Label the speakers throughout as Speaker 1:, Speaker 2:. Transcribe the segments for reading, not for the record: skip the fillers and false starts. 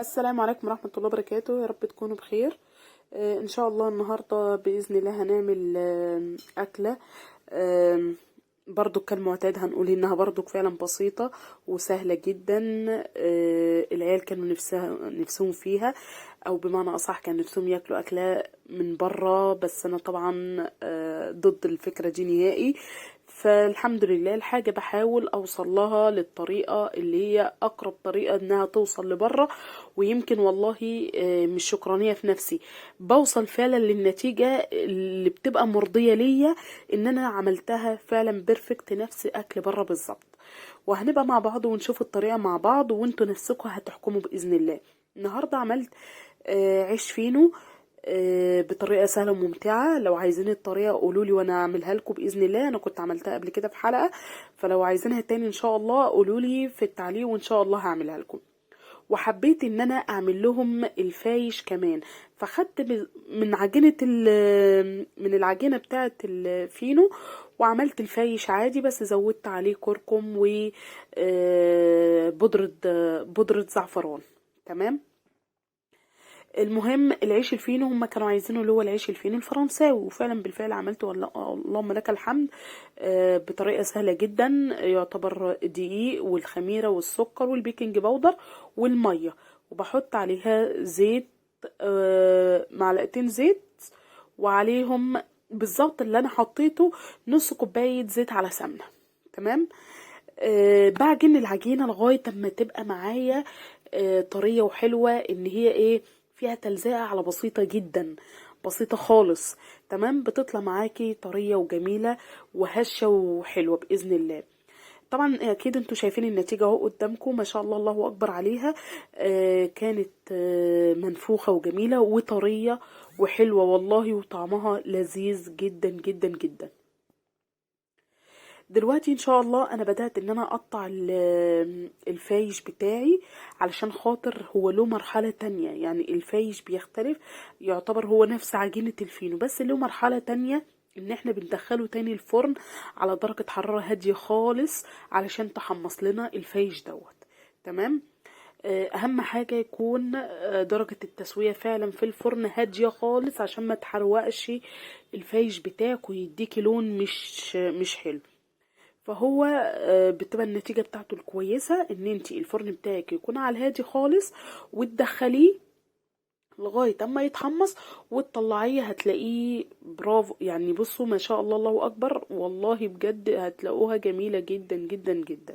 Speaker 1: السلام عليكم ورحمة الله وبركاته، يا رب تكونوا بخير. ان شاء الله النهاردة بإذن الله هنعمل أكلة. برضو كالمعتاد هنقول انها برضو فعلا بسيطة وسهلة جدا. العيال كانوا نفسهم فيها، او بمعنى اصح كان نفسهم ياكلوا اكلة من بره، بس انا طبعا ضد الفكرة دي نهائي. فالحمد لله الحاجة بحاول اوصل لها للطريقة اللي هي اقرب طريقة انها توصل لبره. ويمكن والله مش شكرانية في نفسي، بوصل فعلا للنتيجة اللي بتبقى مرضية ليا، ان انا عملتها فعلا بيرفكت نفس اكل بره بالظبط. وهنبقى مع بعض ونشوف الطريقة مع بعض، وانتوا نفسكم هتحكموا بإذن الله. النهاردة عملت عيش فينو بطريقة سهلة وممتعة. لو عايزين الطريقة قولولي وانا اعملها لكم بإذن الله. انا كنت عملتها قبل كده في حلقة، فلو عايزينها تاني ان شاء الله قولولي في التعليق وان شاء الله هعملها لكم. وحبيت ان انا اعمل لهم الفايش كمان، فخدت من العجينة بتاعة الفينو وعملت الفايش عادي، بس زودت عليه كركم و بودرة زعفران. تمام. المهم العيش الفينو هم كانوا عايزينه اللي هو العيش الفينو الفرنساوي، وفعلا بالفعل عملته، اللهم لك الحمد. بطريقة سهلة جدا. يعتبر دقيق والخميرة والسكر والبيكنج باودر والمية، وبحط عليها زيت، معلقتين زيت، وعليهم بالظبط اللي انا حطيته نص كوباية زيت على سمنة. تمام. بعجن العجينة لغاية اما تبقى معايا طرية وحلوة، ان هي ايه، فيها تلزقة على بسيطة جدا، بسيطة خالص. تمام. بتطلع معاكي طرية وجميلة وهشة وحلوة بإذن الله. طبعا اكيد انتوا شايفين النتيجة اهو قدامكم، ما شاء الله الله اكبر عليها. كانت منفوخة وجميلة وطرية وحلوة والله، وطعمها لذيذ جدا جدا جدا. دلوقتي ان شاء الله انا بدأت ان انا اقطع الفايش بتاعي، علشان خاطر هو له مرحلة تانية. يعني الفايش بيختلف، يعتبر هو نفس عجينة الفينو بس له مرحلة تانية، ان احنا بندخله تاني الفرن على درجة حرارة هادية خالص علشان تحمص لنا الفايش دوت. تمام. اهم حاجة يكون درجة التسوية فعلا في الفرن هادية خالص، عشان ما تحرقش الفايش بتاعك ويديكي لون مش حلو. فهو بتبقى النتيجة بتاعته الكويسة ان انتي الفرن بتاعك يكون على الهادي خالص، وتدخليه لغاية اما يتحمص وتطلعيه هتلاقيه برافو. يعني بصوا ما شاء الله الله اكبر، والله بجد هتلاقوها جميلة جدا جدا جدا.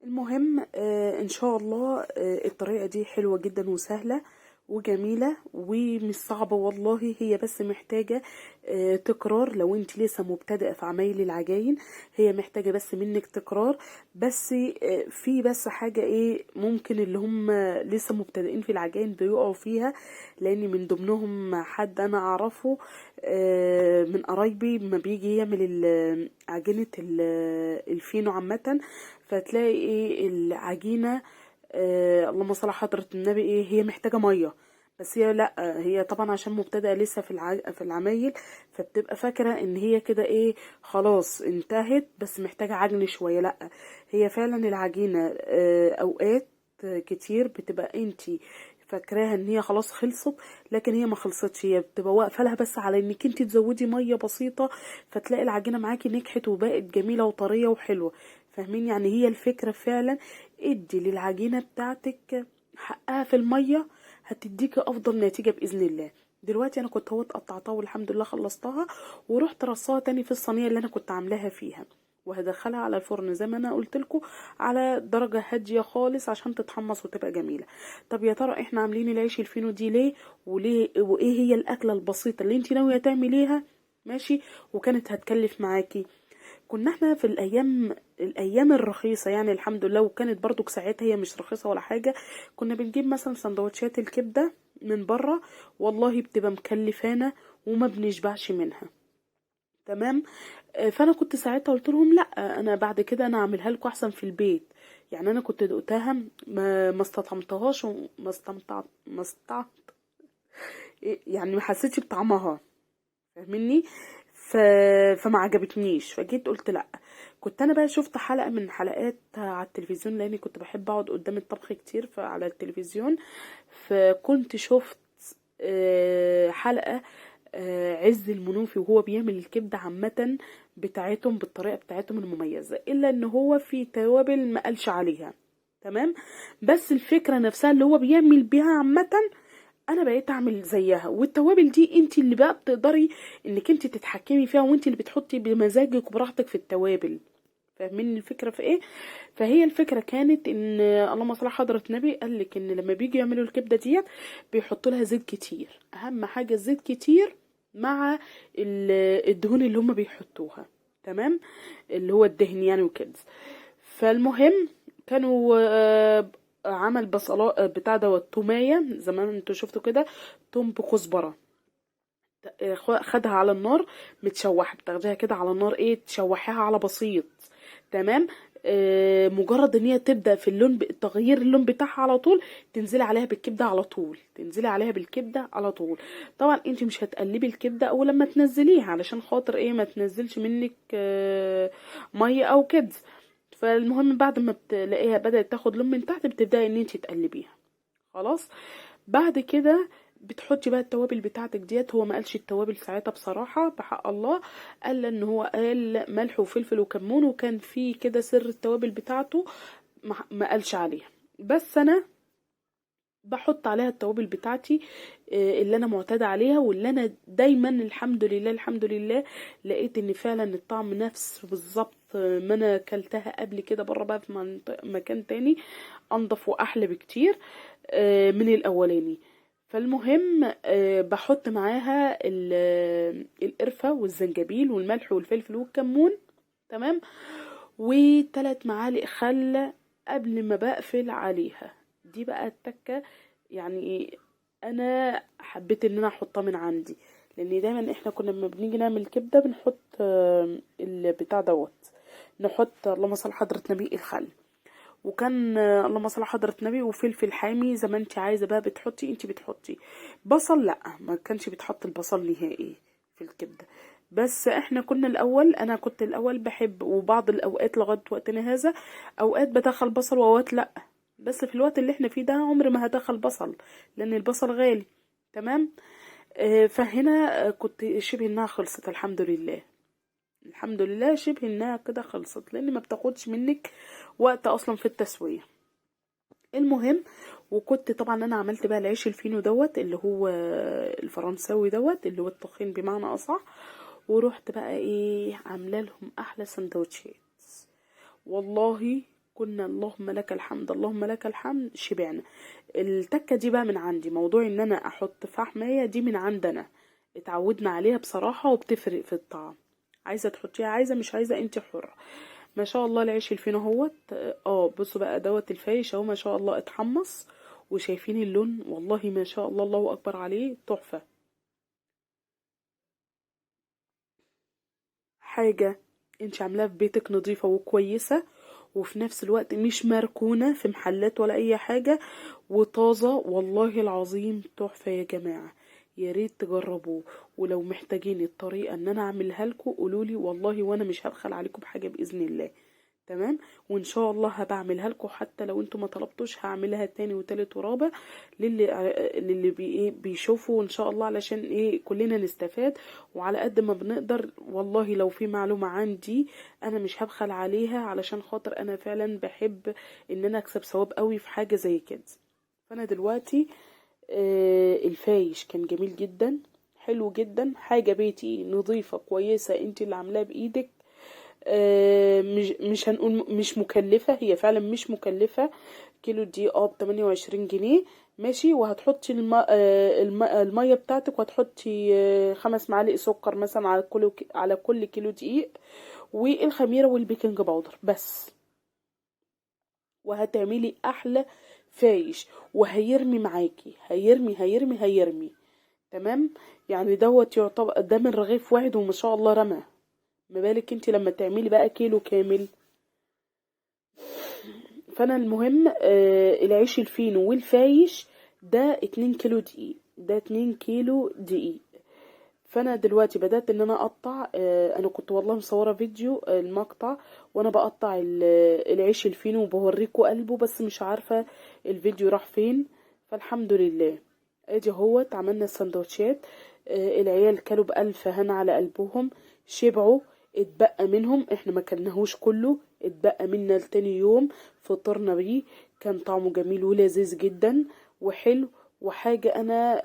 Speaker 1: المهم ان شاء الله الطريقة دي حلوة جدا وسهلة وجميلة ومش صعبة والله. هي بس محتاجة تكرار. لو انت لسه مبتدئة في عمايل العجاين هي محتاجة بس منك تكرار. بس في بس حاجة ايه، ممكن اللي هم لسه مبتدئين في العجاين بيقعوا فيها، لان من ضمنهم حد انا اعرفه من قرايبي ما بيجي يعمل عجينة الفينو عامة، فتلاقي ايه العجينة اللهم صل على حضرة النبي، ايه هي محتاجة مية. بس هي لا، هي طبعا عشان مبتدئة لسه في العمايل، فبتبقى فاكرة ان هي كده ايه خلاص انتهت، بس محتاجة عجن شوية. لا، هي فعلا العجينة اوقات كتير بتبقى انتي فاكراها ان هي خلاص خلصت، لكن هي ما خلصتش. هي بتبقى واقفه لها بس على انك انت تزودي ميه بسيطه، فتلاقي العجينه معاكي نجحت وبقت جميله وطريه وحلوه. فاهمين؟ يعني هي الفكره فعلا، ادي للعجينه بتاعتك حقها في الميه، هتديكي افضل نتيجه باذن الله. دلوقتي انا كنت اهوت قطعتها والحمد لله خلصتها، ورحت رصاها تاني في الصينيه اللي انا كنت عاملاها فيها، وهدخلها على الفرن زي ما انا قلت لكم على درجه هاديه خالص عشان تتحمص وتبقى جميله. طب يا ترى احنا عاملين العيش الفينو دي ليه؟ وليه وايه هي الاكله البسيطه اللي انت ناويه تعمليها؟ ماشي. وكانت هتكلف معاكي. كنا احنا في الايام الرخيصه يعني الحمد لله، وكانت برضو ساعتها هي مش رخيصه ولا حاجه. كنا بنجيب مثلا سندوتشات الكبده من بره، والله بتبقى مكلفانا وما بنشبعش منها. تمام. فانا كنت ساعتها قلت لهم لا، انا بعد كده انا اعملها لكم احسن في البيت. يعني انا كنت دقتها ما استطعمتهاش وما استمتعت ما استع... يعني ما حسيتش بطعمها. فاهمني؟ فما عجبتنيش، فجيت قلت لا. كنت انا بقى شفت حلقة من حلقات على التلفزيون، لاني كنت بحب اقعد قدام الطبخ كتير على التلفزيون. فكنت شفت حلقة عز المنوفي وهو بيعمل الكبدة عامة بتاعتهم بالطريقة بتاعتهم المميزة، الا ان هو في توابل ما قالش عليها. تمام. بس الفكرة نفسها اللي هو بيعمل بيها عامة انا بقيت اعمل زيها. والتوابل دي انت اللي بقى بتقدري انك انت تتحكمي فيها، وانت اللي بتحطي بمزاجك وبراحتك في التوابل. فاهمين الفكره في ايه؟ فهي الفكره كانت ان اللهم صل على حضره النبي، قال لك ان لما بيجي يعملوا الكبده ديت بيحطوا لها زيت كتير. اهم حاجه الزيت كتير مع الدهون اللي هم بيحطوها. تمام. اللي هو الدهن يعني وكده. فالمهم كانوا عمل بصلاء بتاع دوت تومية زي ما انتوا شفتوا كده، توم بكزبرة. خدها على النار متشوحة، بتاخديها كده على النار ايه، تشوحيها على بسيط. تمام. مجرد ان هي تبدا في اللون تغيير اللون بتاعها على طول، تنزلي عليها بالكبده على طول، تنزلي عليها بالكبده على طول. طبعا انت مش هتقلبي الكبده اول لما تنزليها علشان خاطر ايه ما تنزلش منك ميه او كده. فالمهم بعد ما بتلاقيها بدات تاخد لون من تحت، بتبداي ان انت تقلبيها. خلاص. بعد كده بتحطي بقى التوابل بتاعتك ديت. هو ما قالش التوابل ساعتها بصراحة بحق الله، قال ان هو قال ملح وفلفل وكمون، وكان في كده سر التوابل بتاعته ما قالش عليها. بس انا بحط عليها التوابل بتاعتي اللي انا معتادة عليها، واللي انا دايما الحمد لله الحمد لله لقيت ان فعلا الطعم نفس بالظبط ما انا اكلتها قبل كده بره بقى في مكان تاني، انضف واحلى بكتير من الاولاني. فالمهم بحط معاها القرفة والزنجبيل والملح والفلفل والكمون. تمام. و3 معالق خل قبل ما بقفل عليها. دي بقى التكة يعني انا حبيت ان انا احطها من عندي، لان دايما احنا كنا لما بنيجي نعمل كبدة بنحط البتاع دوت، نحط اللهم صل على حضرة نبي الخل. وكان اللهم صل على حضرة نبي وفلفل حامي زي ما انت عايزه بقى بتحطي. انت بتحطي بصل؟ لا، ما كانش بيتحط البصل نهائي في الكبده. بس احنا كنا الاول، انا كنت الاول بحب، وبعض الاوقات لغايه وقتنا هذا اوقات بدخل بصل واوقات لا. بس في الوقت اللي احنا فيه ده عمري ما هدخل بصل، لان البصل غالي. تمام. فهنا كنت شبه انها خلصت الحمد لله. الحمد لله شبه انها كده خلصت، لان ما بتاخدش منك وقت اصلا في التسويه. المهم، وكنت طبعا انا عملت بقى العيش الفينو دوت اللي هو الفرنساوي دوت اللي هو التخين بمعنى اصح. ورحت بقى ايه عامله لهم احلى سندوتشات. والله كنا اللهم لك الحمد اللهم لك الحمد شبعنا. التكه دي بقى من عندي، موضوع ان انا احط فحمية دي من عندنا، اتعودنا عليها بصراحه وبتفرق في الطعم. عايزه تحطيها، عايزه مش عايزه انت حره. ما شاء الله العيش الفينو اهوت. بصوا بقى دوت الفايش اهو ما شاء الله اتحمص، وشايفين اللون والله ما شاء الله الله اكبر عليه تحفة. حاجة انت عاملاها في بيتك نظيفة وكويسة، وفي نفس الوقت مش مركونة في محلات ولا اي حاجة، وطازة. والله العظيم تحفة يا جماعة، يا ريت تجربوه. ولو محتاجين الطريقة ان انا اعملها لكم قولولي والله، وانا مش هبخل عليكم بحاجة باذن الله. تمام. وان شاء الله هبعملها لكم، حتى لو انتم ما طلبتوش هعملها تاني وتالت ورابع للي ايه بيشوفوا ان شاء الله، علشان ايه كلنا نستفاد. وعلى قد ما بنقدر والله لو في معلومة عندي انا مش هبخل عليها، علشان خاطر انا فعلا بحب ان انا اكسب ثواب قوي في حاجة زي كده. فانا دلوقتي الفايش كان جميل جدا، حلو جدا، حاجة بيتي نظيفة كويسة انت اللي عاملاها بايدك. مش هنقول مش مكلفة، هي فعلا مش مكلفة. كيلو دي ب28 جنيه. ماشي. وهتحطي المية بتاعتك، وهتحطي 5 معالق سكر مثلا على كل كيلو دقيق، والخميرة والبيكنج باودر بس. وهتعملي احلى فايش، وهيرمي معاكي، هيرمي هيرمي هيرمي. تمام. يعني دوت يعتبر ده من رغيف واحد وما شاء الله رمى، ما بالك انت لما تعملي بقى كيلو كامل. فانا المهم العيش الفينو والفايش ده 2 كيلو دقيق، ده 2 كيلو دقيق. فانا دلوقتي بدات ان انا اقطع. انا كنت والله مصوره فيديو المقطع وانا بقطع العيش الفينو وبوريكوا قلبه، بس مش عارفه الفيديو راح فين. فالحمد لله ادي اهوت عملنا السندوتشات. العيال كلوا بألف هنا على قلبهم، شبعوا. اتبقى منهم، احنا ما كلناهوش كله، اتبقى منا لتاني يوم فطرنا بيه. كان طعمه جميل ولذيذ جدا وحلو. وحاجة انا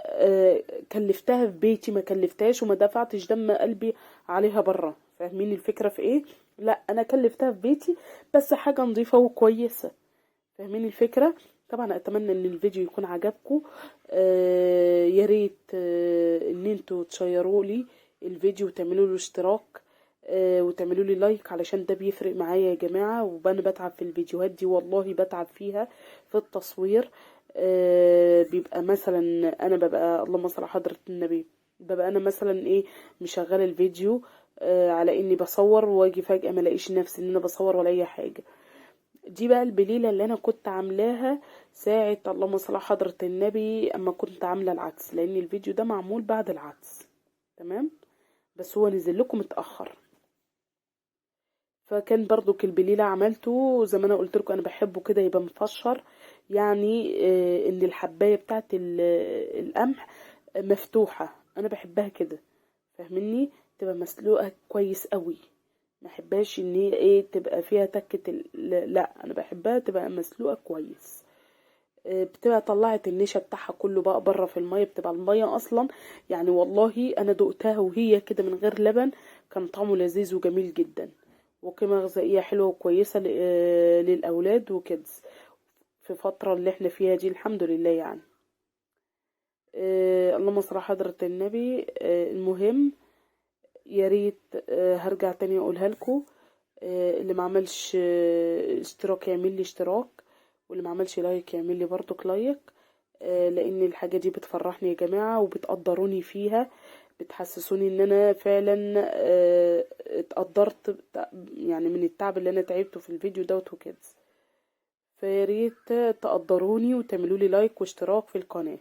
Speaker 1: كلفتها في بيتي، ما كلفتهاش وما دفعتش دم قلبي عليها بره. فاهمين الفكرة في ايه؟ لا انا كلفتها في بيتي، بس حاجة نظيفة وكويسة. فاهمين الفكرة؟ طبعا اتمنى ان الفيديو يكون عجبكم. يا ريت ان انتوا تشيروا لي الفيديو وتعملوا له اشتراك، وتعملوا لي لايك، علشان ده بيفرق معايا يا جماعة. وانا بتعب في الفيديوهات دي والله، بتعب فيها في التصوير. بيبقى مثلا انا ببقى اللهم صل على حضرة النبي، ببقى انا مثلا ايه مشغله الفيديو على اني بصور، واجي فجأة ما الاقيش نفسي ان انا بصور ولا اي حاجة. دي بقى البليلة اللي انا كنت عاملاها ساعة اللهم صل على حضرة النبي اما كنت عاملة العدس، لان الفيديو ده معمول بعد العدس. تمام، بس هو نزل لكم متأخر. فكان برضو البليلة عملته زي ما انا قلت لكم، انا بحبه كده يبقى مفشر، يعني ان الحباية بتاعت القمح مفتوحة، انا بحبها كده. فاهمني؟ تبقى مسلوقة كويس قوي، ما احبهاش ان هي ايه تبقى فيها تكة لا انا بحبها تبقى مسلوقة كويس. بتبقى طلعت النشا بتاعها كله بقى بره في المية، بتبقى المية اصلا يعني والله انا دقتها وهي كده من غير لبن، كان طعمه لذيذ وجميل جدا، وقيمة غذائية حلوة وكويسة للأولاد وكيدز في الفترة اللي احنا فيها دي الحمد لله يعني. اللهم صل على حضرة النبي. المهم يا ريت هرجع تاني اقولها لكم، اللي ما عملش اشتراك يعمل لي اشتراك، واللي ما عملش لايك يعمل لي برضك لايك. لان الحاجة دي بتفرحني يا جماعة وبتقدروني فيها، بتحسسوني ان انا فعلا اتقدرت يعني من التعب اللي انا تعبته في الفيديو دوت وكده. فياريت تقدروني وتعملوا لي لايك واشتراك في القناة.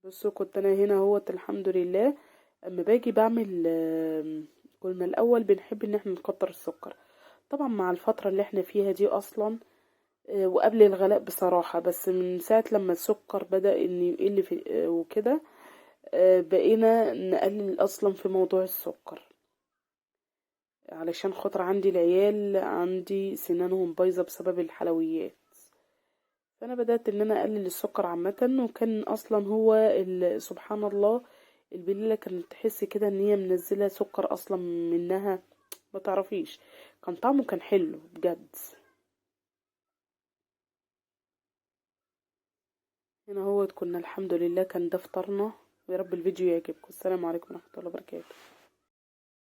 Speaker 1: بصوا كنت انا هنا اهوت الحمد لله. اما باجي بعمل كنا الاول بنحب ان احنا نكتر السكر، طبعا مع الفترة اللي احنا فيها دي اصلا وقبل الغلاء بصراحة، بس من ساعة لما السكر بدأ ان يقل في وكده بقينا نقلل اصلا في موضوع السكر، علشان خاطر عندي العيال عندي سنانهم بايظة بسبب الحلويات. فانا بدأت ان انا اقلل السكر عامة، وكان اصلا هو سبحان الله البليلة كانت تحس كده ان هي منزلة سكر اصلا منها، ما تعرفيش، كان طعمه كان حلو بجد. هنا هو كنا الحمد لله كان ده فطرنا. ويا رب الفيديو يعجبكم. السلام عليكم ورحمة الله وبركاته.